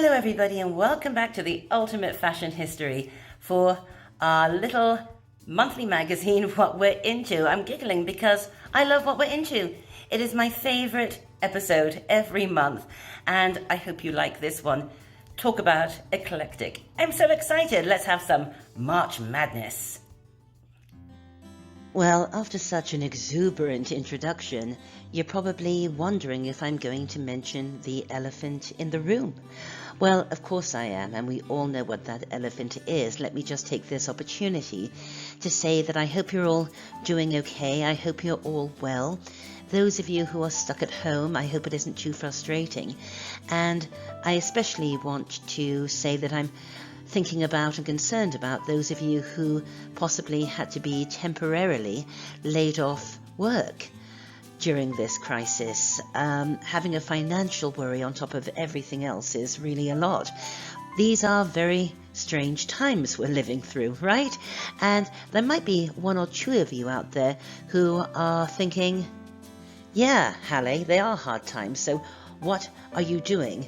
Hello everybody and welcome back to the Ultimate Fashion History for our little monthly magazine, What We're Into. I'm giggling because I love What We're Into. It is my favourite episode every month and I hope you like this one. Talk about eclectic. I'm so excited. Let's have some March Madness. Well, after such an exuberant introduction, you're probably wondering if I'm going to mention the elephant in the room. Well, of course I am, and we all know what that elephant is. Let me just take this opportunity to say that I hope you're all doing okay. I hope you're all well. Those of you who are stuck at home, I hope it isn't too frustrating. And I especially want to say that I'm thinking about and concerned about those of you who possibly had to be temporarily laid off work during this crisis. Having a financial worry on top of everything else is really a lot. These are very strange times we're living through, right? And there might be one or two of you out there who are thinking, yeah, Halle, they are hard times, so what are you doing?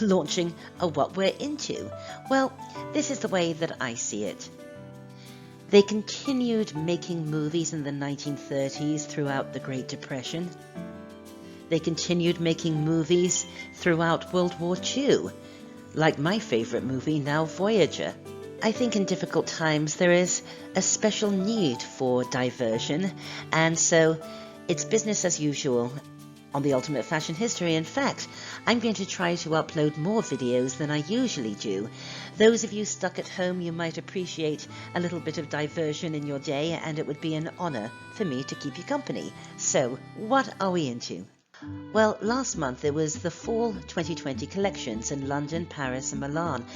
Launching a What We're Into? Well, this is the way that I see it. They continued making movies in the 1930s throughout the Great Depression. They continued making movies throughout World War II, like my favorite movie, now Voyager. I think in difficult times there is a special need for diversion, and so it's business as usual on the Ultimate Fashion History. In fact, I'm going to try to upload more videos than I usually do. Those of you stuck at home, you might appreciate a little bit of diversion in your day, and it would be an honour for me to keep you company. So, what are we into? Well, last month there was the Fall 2020 collections in London, Paris and Milan,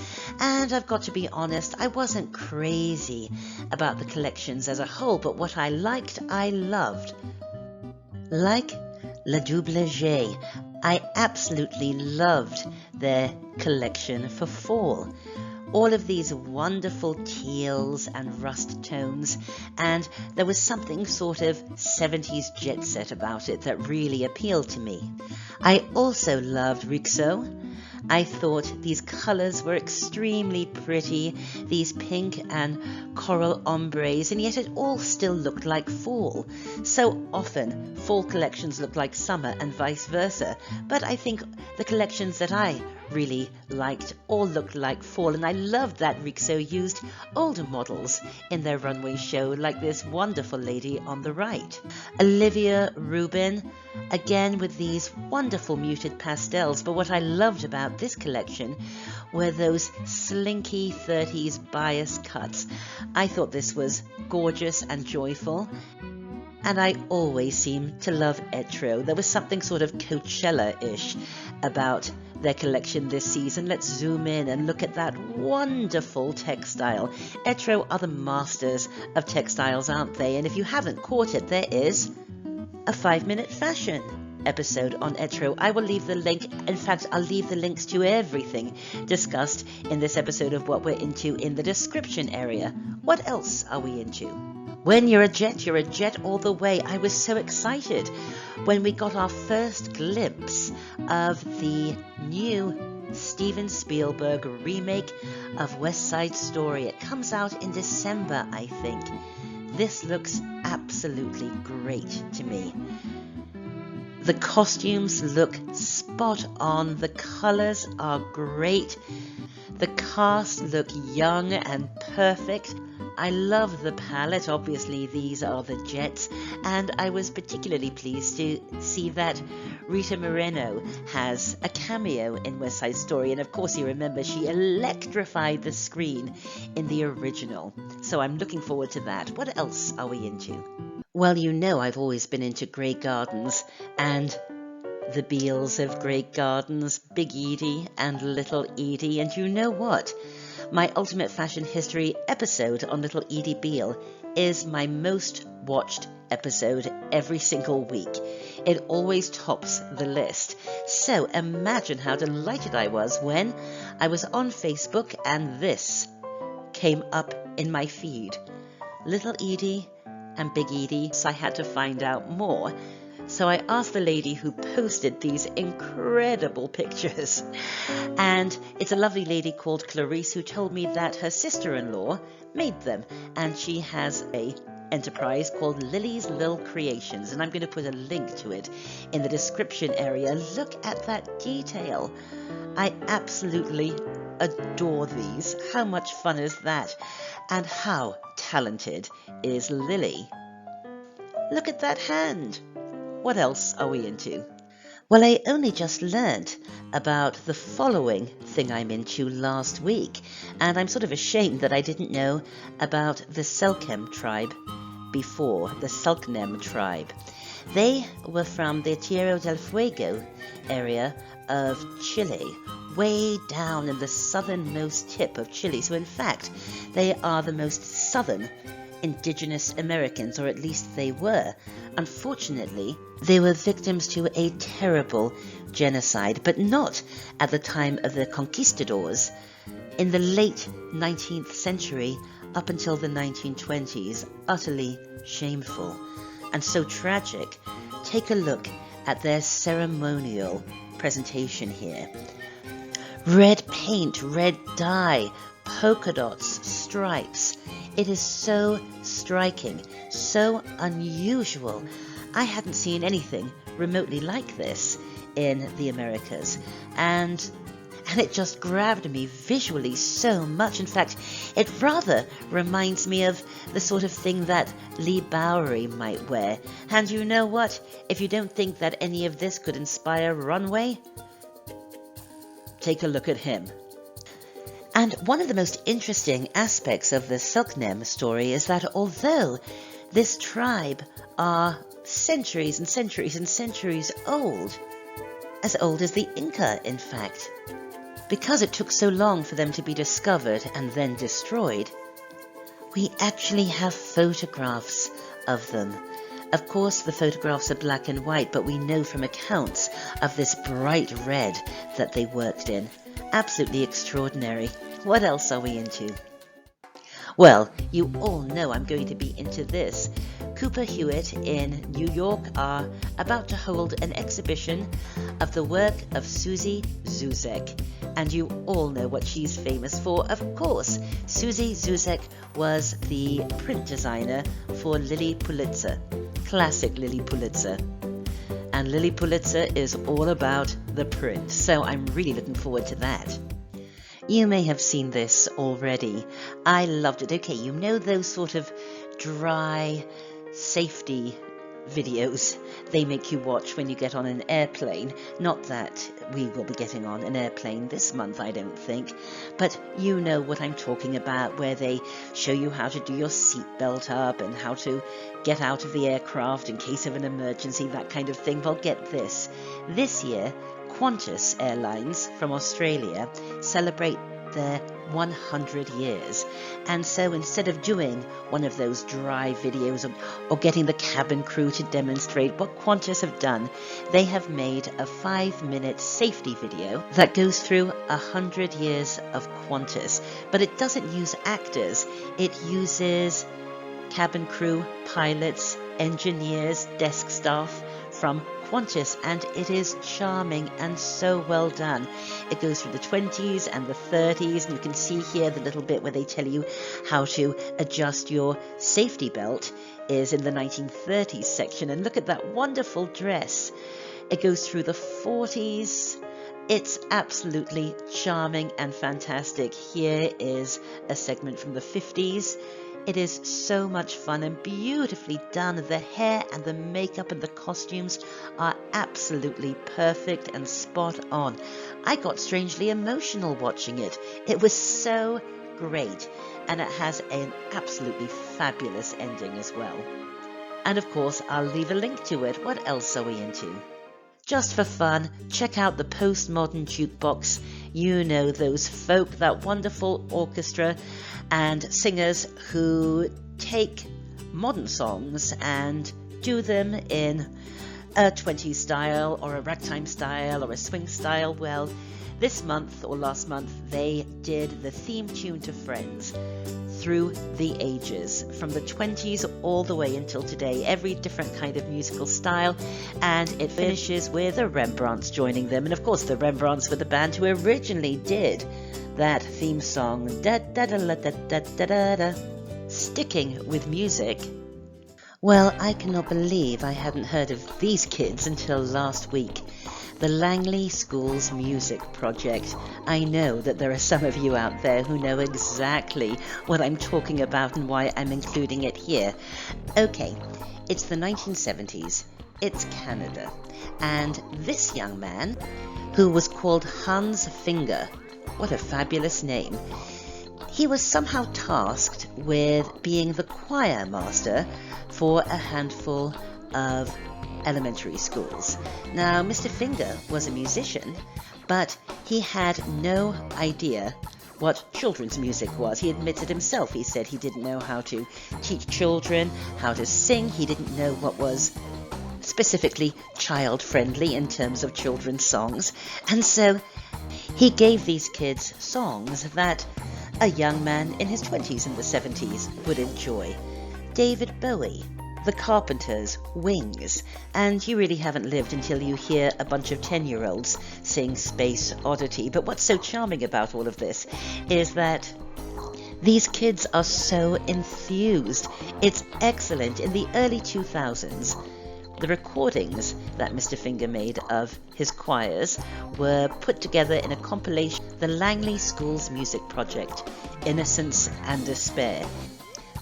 and I've got to be honest, I wasn't crazy about the collections as a whole, but what I liked, I loved. Like La Double J, I absolutely loved their collection for fall. All of these wonderful teals and rust tones, and there was something sort of 70s jet set about it that really appealed to me. I also loved Rixo. I thought these colours were extremely pretty, these pink and coral ombres, and yet it all still looked like fall. So often, fall collections look like summer and vice versa, but I think the collections that I really liked all looked like fall, and I loved that Rixo used older models in their runway show, like this wonderful lady on the right. Olivia Rubin, again with these wonderful muted pastels, but what I loved about this collection were those slinky 30s bias cuts. I thought this was gorgeous and joyful. And I always seem to love Etro. There was something sort of Coachella-ish about their collection this season. Let's zoom in and look at that wonderful textile. Etro are the masters of textiles, aren't they? And if you haven't caught it, there is a 5-minute fashion episode on Etro. I will leave the link. In fact, I'll leave the links to everything discussed in this episode of What We're Into in the description area. What else are we into? When you're a jet all the way. I was so excited when we got our first glimpse of the new Steven Spielberg remake of West Side Story. It comes out in December, I think. This looks absolutely great to me. The costumes look spot on. The colors are great. The cast look young and perfect. I love the palette. Obviously, these are the jets, and I was particularly pleased to see that Rita Moreno has a cameo in West Side Story, and of course you remember she electrified the screen in the original. So I'm looking forward to that. What else are we into? Well, you know I've always been into Grey Gardens, and the Beals of Grey Gardens, Big Edie and Little Edie, and you know what? My Ultimate Fashion History episode on Little Edie Beale is my most watched episode every single week. It always tops the list. So imagine how delighted I was when I was on Facebook and this came up in my feed. Little Edie and Big Edie, so I had to find out more. So I asked the lady who posted these incredible pictures. And it's a lovely lady called Clarice who told me that her sister-in-law made them. And she has a enterprise called Lily's Lil Creations. And I'm going to put a link to it in the description area. Look at that detail. I absolutely adore these. How much fun is that? And how talented is Lily? Look at that hand. What else are we into? Well, I only just learnt about the following thing I'm into last week, and I'm sort of ashamed that I didn't know about the Selknam tribe before, the Selknam tribe. They were from the Tierra del Fuego area of Chile, way down in the southernmost tip of Chile. So in fact, they are the most southern indigenous Americans, or at least they were. Unfortunately, they were victims to a terrible genocide, but not at the time of the conquistadors. In the late 19th century, up until the 1920s, utterly shameful and so tragic. Take a look at their ceremonial presentation here. Red paint, red dye, polka dots, stripes. It is so striking, so unusual. I hadn't seen anything remotely like this in the Americas, and it just grabbed me visually so much. In fact, it rather reminds me of the sort of thing that Lee Bowery might wear. And you know what? If you don't think that any of this could inspire Runway, take a look at him. And one of the most interesting aspects of the Selknam story is that although this tribe are centuries and centuries and centuries old as the Inca, in fact, because it took so long for them to be discovered and then destroyed, we actually have photographs of them. Of course, the photographs are black and white, but we know from accounts of this bright red that they worked in. Absolutely extraordinary. What else are we into? Well, you all know I'm going to be into this. Cooper Hewitt in New York are about to hold an exhibition of the work of Susie Zuzek. And you all know what she's famous for. Of course, Susie Zuzek was the print designer for Lilly Pulitzer. Classic Lilly Pulitzer. And Lilly Pulitzer is all about the print. So I'm really looking forward to that. You may have seen this already. I loved it. Okay, you know those sort of dry safety videos they make you watch when you get on an airplane. Not that we will be getting on an airplane this month, I don't think, but you know what I'm talking about, where they show you how to do your seatbelt up and how to get out of the aircraft in case of an emergency, that kind of thing. Well, get this. This year, Qantas Airlines from Australia celebrate their 100 years. And so instead of doing one of those dry videos or getting the cabin crew to demonstrate, what Qantas have done, they have made a 5-minute safety video that goes through 100 years of Qantas. But it doesn't use actors. It uses cabin crew, pilots, engineers, desk staff from Qantas, and it is charming and so well done. It goes through the 20s and the 30s, and you can see here the little bit where they tell you how to adjust your safety belt is in the 1930s section. And look at that wonderful dress. It goes through the 40s. It's absolutely charming and fantastic. Here is a segment from the 50s. It is so much fun and beautifully done. The hair and the makeup and the costumes are absolutely perfect and spot on. I got strangely emotional watching it. It was so great, and it has an absolutely fabulous ending as well. And of course, I'll leave a link to it. What else are we into? Just for fun, check out the Postmodern Jukebox. You know those folk, that wonderful orchestra and singers who take modern songs and do them in a 20s style or a ragtime style or a swing style. Well, this month or last month, they did the theme tune to Friends through the ages, from the 20s all the way until today, every different kind of musical style, and it finishes with the Rembrandts joining them. And of course, the Rembrandts were the band who originally did that theme song, da da da da da da da da. Sticking with music. Well, I cannot believe I hadn't heard of these kids until last week. The Langley School's Music Project. I know that there are some of you out there who know exactly what I'm talking about and why I'm including it here. Okay, it's the 1970s. It's Canada. And this young man, who was called Hans Finger, what a fabulous name, he was somehow tasked with being the choir master for a handful of elementary schools. Now, Mr. Finger was a musician, but he had no idea what children's music was. He admitted himself. He said he didn't know how to teach children how to sing. He didn't know what was specifically child-friendly in terms of children's songs. And so he gave these kids songs that a young man in his 20s and the 70s would enjoy. David Bowie, The Carpenters, Wings, and you really haven't lived until you hear a bunch of 10-year-olds sing Space Oddity. But what's so charming about all of this is that these kids are so enthused. It's excellent. In the early 2000s, the recordings that Mr. Finger made of his choirs were put together in a compilation, the Langley School's Music Project, Innocence and Despair.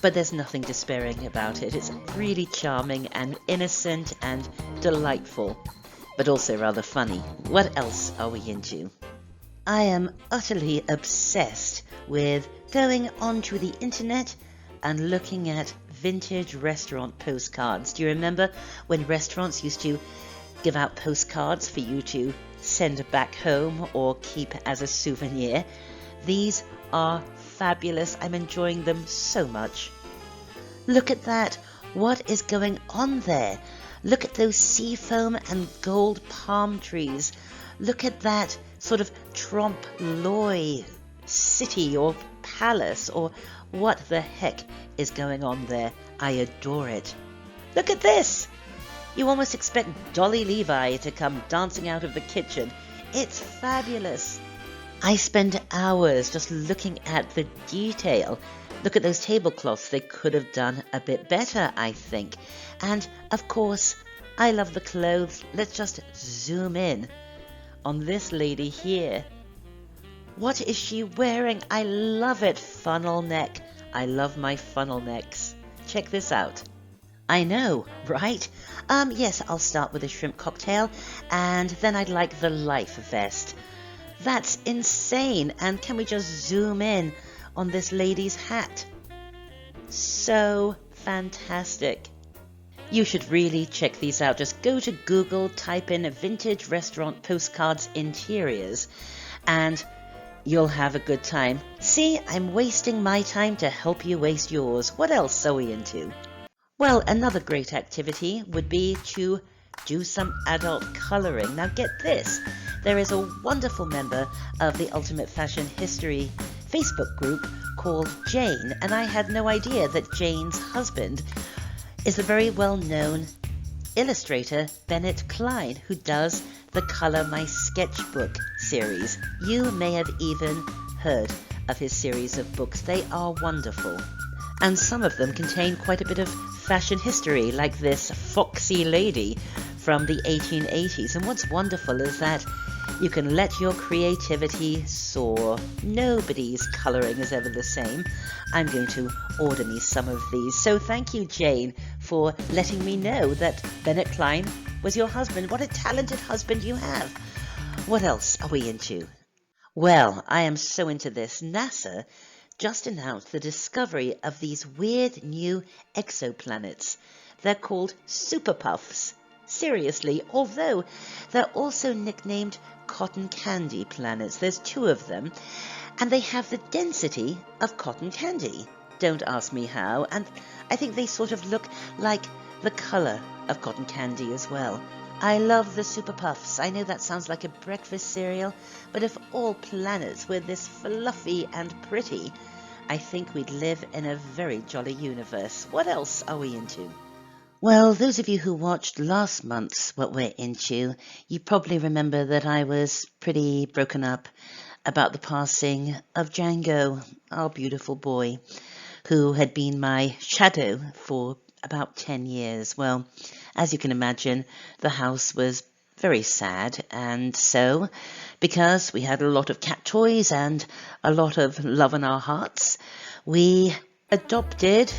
But there's nothing despairing about it. It's really charming and innocent and delightful, but also rather funny. What else are we into? I am utterly obsessed with going onto the internet and looking at vintage restaurant postcards. Do you remember when restaurants used to give out postcards for you to send back home or keep as a souvenir? These are fabulous. I'm enjoying them so much. Look at that. What is going on there? Look at those seafoam and gold palm trees. Look at that sort of trompe l'oeil city or palace, or what the heck is going on there. I adore it. Look at this. You almost expect Dolly Levi to come dancing out of the kitchen. It's fabulous. I spend hours just looking at the detail. Look at those tablecloths. They could have done a bit better, I think. And, of course, I love the clothes. Let's just zoom in on this lady here. What is she wearing? I love it. Funnel neck. I love my funnel necks. Check this out. I know, right? Yes, I'll start with a shrimp cocktail, and then I'd like the life vest. That's insane. And can we just zoom in on this lady's hat? So fantastic. You should really check these out. Just go to Google, type in vintage restaurant postcards interiors, and you'll have a good time. See, I'm wasting my time to help you waste yours. What else are we into? Well, another great activity would be to do some adult colouring. Now get this, there is a wonderful member of the Ultimate Fashion History Facebook group called Jane, and I had no idea that Jane's husband is the very well-known illustrator Bennett Klein, who does the Colour My Sketchbook series. You may have even heard of his series of books. They are wonderful. And some of them contain quite a bit of fashion history, like this foxy lady from the 1880s. And what's wonderful is that you can let your creativity soar. Nobody's colouring is ever the same. I'm going to order me some of these. So thank you, Jane, for letting me know that Bennett Klein was your husband. What a talented husband you have. What else are we into? Well, I am so into this. NASA just announced the discovery of these weird new exoplanets. They're called super puffs. Seriously, although they're also nicknamed cotton candy planets. There's 2 of them, and they have the density of cotton candy. Don't ask me how, and I think they sort of look like the colour of cotton candy as well. I love the Super Puffs. I know that sounds like a breakfast cereal, but if all planets were this fluffy and pretty, I think we'd live in a very jolly universe. What else are we into? Well, those of you who watched last month's What We're Into, you probably remember that I was pretty broken up about the passing of Django, our beautiful boy, who had been my shadow for about 10 years. Well, as you can imagine, the house was very sad, and so, because we had a lot of cat toys and a lot of love in our hearts, we adopted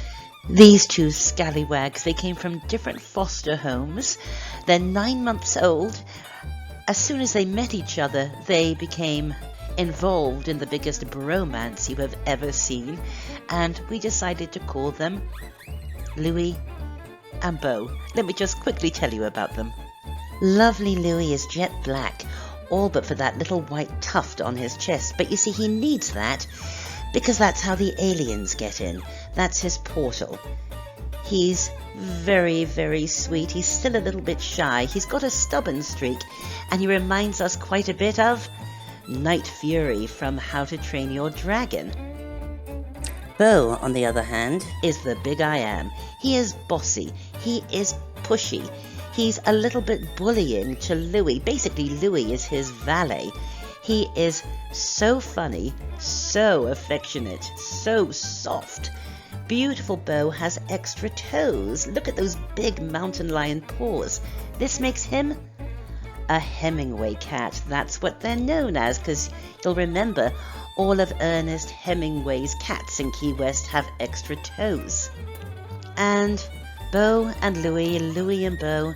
these two scallywags. They came from different foster homes. They're 9 months old. As soon as they met each other, they became involved in the biggest bromance you have ever seen, and we decided to call them Louie and Bo. Let me just quickly tell you about them. Lovely Louie is jet black, all but for that little white tuft on his chest, but you see, he needs that because that's how the aliens get in. That's his portal. He's very, very sweet. He's still a little bit shy. He's got a stubborn streak, and he reminds us quite a bit of Night Fury from How to Train Your Dragon. Bo, on the other hand, is the big I am. He is bossy. He is pushy. He's a little bit bullying to Louie. Basically, Louie is his valet. He is so funny, so affectionate, so soft. Beautiful Bo has extra toes. Look at those big mountain lion paws. This makes him a Hemingway cat. That's what they're known as, because you'll remember all of Ernest Hemingway's cats in Key West have extra toes. And Bo and Louie and Bo,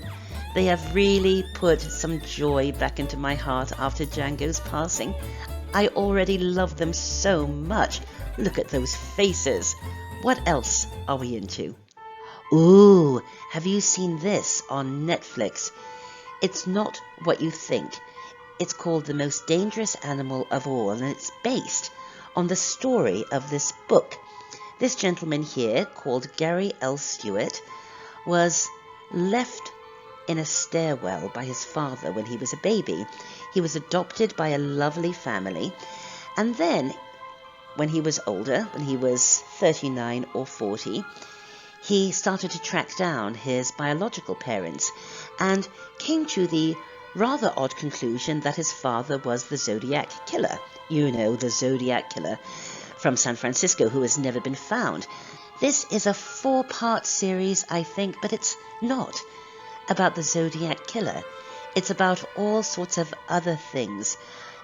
they have really put some joy back into my heart after Django's passing. I already love them so much. Look at those faces. What else are we into? Ooh, have you seen this on Netflix? It's not what you think. It's called The Most Dangerous Animal of All, and it's based on the story of this book. This gentleman here, called Gary L. Stewart, was left in a stairwell by his father when he was a baby. He was adopted by a lovely family, and then when he was older, when he was 39 or 40, he started to track down his biological parents and came to the rather odd conclusion that his father was the Zodiac Killer. You know, the Zodiac Killer from San Francisco who has never been found. This is a 4-part series, I think, but it's not about the Zodiac Killer. It's about all sorts of other things.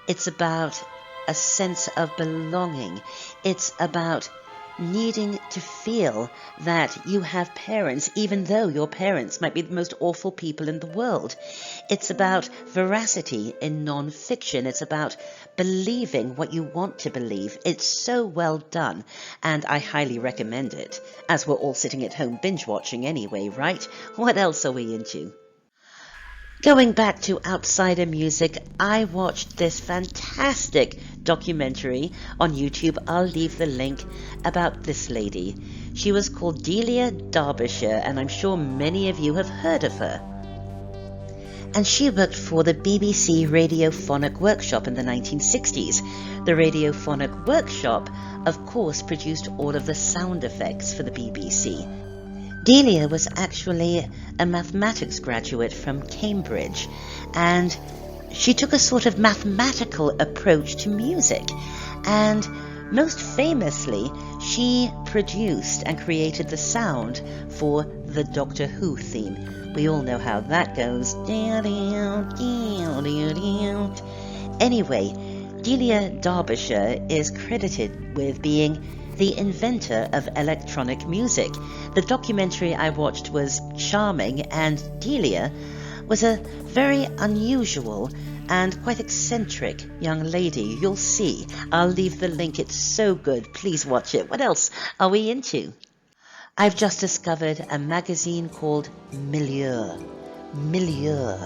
It's about a sense of belonging. It's about needing to feel that you have parents, even though your parents might be the most awful people in the world. It's about veracity in non-fiction. It's about believing what you want to believe. It's so well done, and I highly recommend it, as we're all sitting at home binge-watching anyway, right? What else are we into? Going back to outsider music, I watched this fantastic documentary on YouTube. I'll leave the link about this lady. She was called Delia Derbyshire, and I'm sure many of you have heard of her. And she worked for the BBC Radiophonic Workshop in the 1960s. The Radiophonic Workshop, of course, produced all of the sound effects for the BBC. Delia was actually a mathematics graduate from Cambridge, and she took a sort of mathematical approach to music, and most famously, she produced and created the sound for the Doctor Who theme. We all know how that goes. Anyway, Delia Derbyshire is credited with being the inventor of electronic music. The documentary I watched was charming, and Delia was a very unusual and quite eccentric young lady. You'll see. I'll leave the link. It's so good. Please watch it. What else are we into? I've just discovered a magazine called Milieu. Milieu.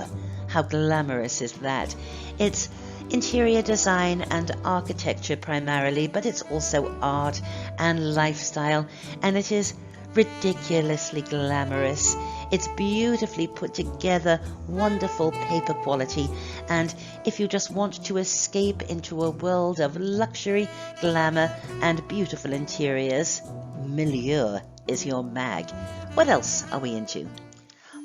How glamorous is that? It's interior design and architecture primarily, but it's also art and lifestyle, and it is ridiculously glamorous. It's beautifully put together, wonderful paper quality, and if you just want to escape into a world of luxury, glamour, and beautiful interiors, Milieu is your mag. What else are we into?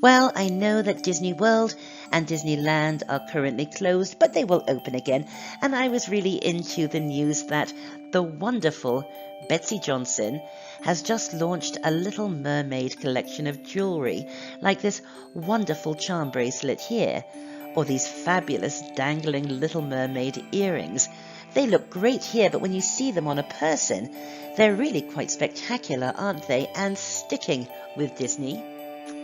Well, I know that Disney World and Disneyland are currently closed, but they will open again, and I was really into the news that the wonderful Betsey Johnson has just launched a Little Mermaid collection of jewellery, like this wonderful charm bracelet here, or these fabulous dangling Little Mermaid earrings. They look great here, but when you see them on a person, they're really quite spectacular, aren't they? And sticking with Disney,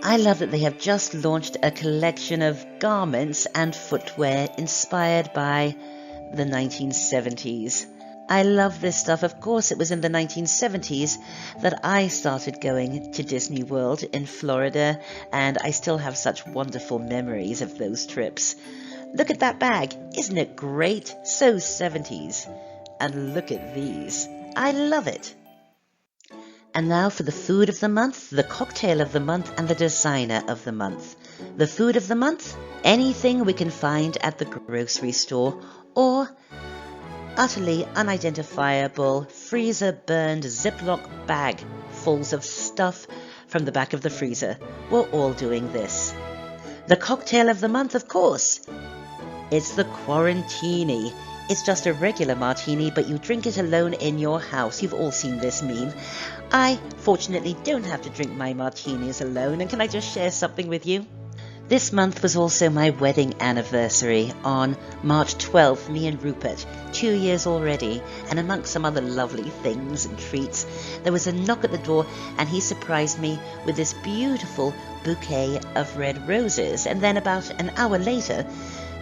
I love that they have just launched a collection of garments and footwear inspired by the 1970s. I love this stuff. Of course, it was in the 1970s that I started going to Disney World in Florida, and I still have such wonderful memories of those trips. Look at that bag. Isn't it great? So 70s. And look at these. I love it. And now for the food of the month, the cocktail of the month, and the designer of the month. The food of the month, anything we can find at the grocery store, or utterly unidentifiable freezer-burned Ziploc bag fulls of stuff from the back of the freezer. We're all doing this. The cocktail of the month, of course. It's the Quarantini. It's just a regular martini, but you drink it alone in your house. You've all seen this meme. I, fortunately, don't have to drink my martinis alone, and can I just share something with you? This month was also my wedding anniversary. On March 12th, me and Rupert, 2 years already, and amongst some other lovely things and treats, there was a knock at the door, and he surprised me with this beautiful bouquet of red roses. And then about an hour later,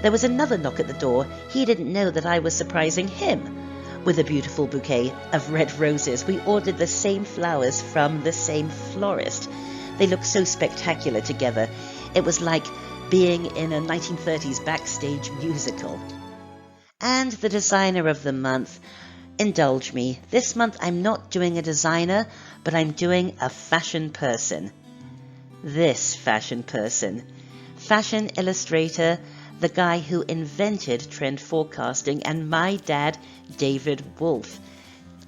there was another knock at the door. He didn't know that I was surprising him with a beautiful bouquet of red roses. We ordered the same flowers from the same florist. They looked so spectacular together. It was like being in a 1930s backstage musical. And the designer of the month, indulge me. This month I'm not doing a designer, but I'm doing a fashion person. This fashion person. Fashion illustrator, the guy who invented trend forecasting, and my dad, David Wolfe.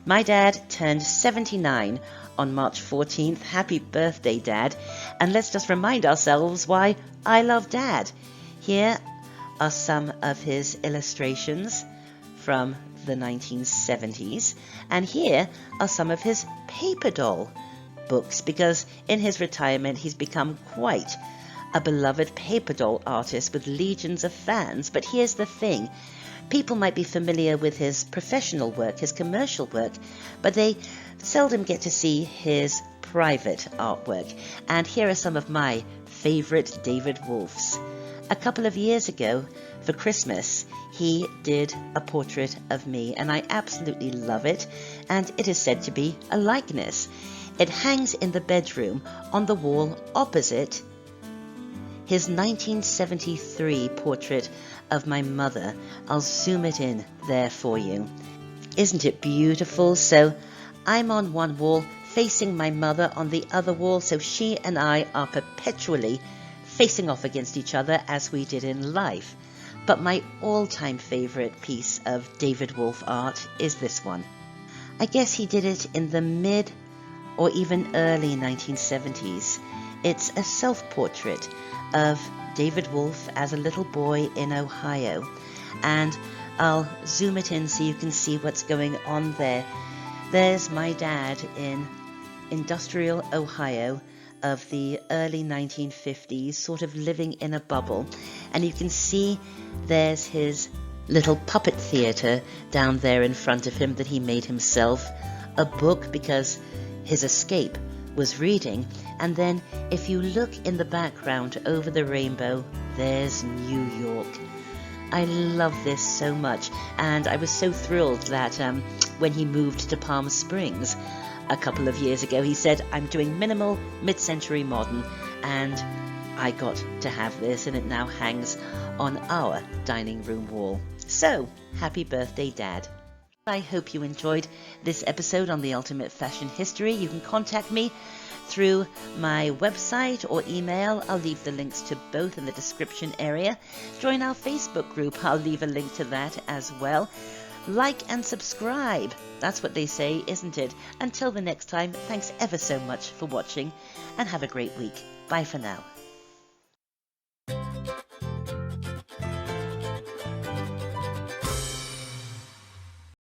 My dad turned 79 on March 14th. Happy birthday, Dad. And let's just remind ourselves why I love Dad. Here are some of his illustrations from the 1970s. And here are some of his paper doll books, because in his retirement he's become quite a beloved paper doll artist with legions of fans. But here's the thing. People might be familiar with his professional work, his commercial work, but they seldom get to see his private artwork. And here are some of my favorite David Wolfes. A couple of years ago, for Christmas, he did a portrait of me, and I absolutely love it, and it is said to be a likeness. It hangs in the bedroom on the wall opposite his 1973 portrait of my mother. I'll zoom it in there for you. Isn't it beautiful? So I'm on one wall facing my mother on the other wall, so she and I are perpetually facing off against each other as we did in life. But my all-time favorite piece of David Wolfe art is this one. I guess he did it in the mid or even early 1970s. It's a self-portrait of David Wolfe as a little boy in Ohio, and I'll zoom it in so you can see what's going on there. There's my dad in industrial Ohio of the early 1950s, sort of living in a bubble, and you can see there's his little puppet theatre down there in front of him that he made himself, a book because his escape was reading, and then if you look in the background over the rainbow, there's New York. I love this so much, and I was so thrilled that when he moved to Palm Springs a couple of years ago, he said, I'm doing minimal, mid-century modern, and I got to have this, and it now hangs on our dining room wall. So, happy birthday, Dad. I hope you enjoyed this episode on the Ultimate Fashion History. You can contact me through my website or email. I'll leave the links to both in the description area. Join our Facebook group. I'll leave a link to that as well. Like and subscribe. That's what they say, isn't it? Until the next time, thanks ever so much for watching and have a great week. Bye for now.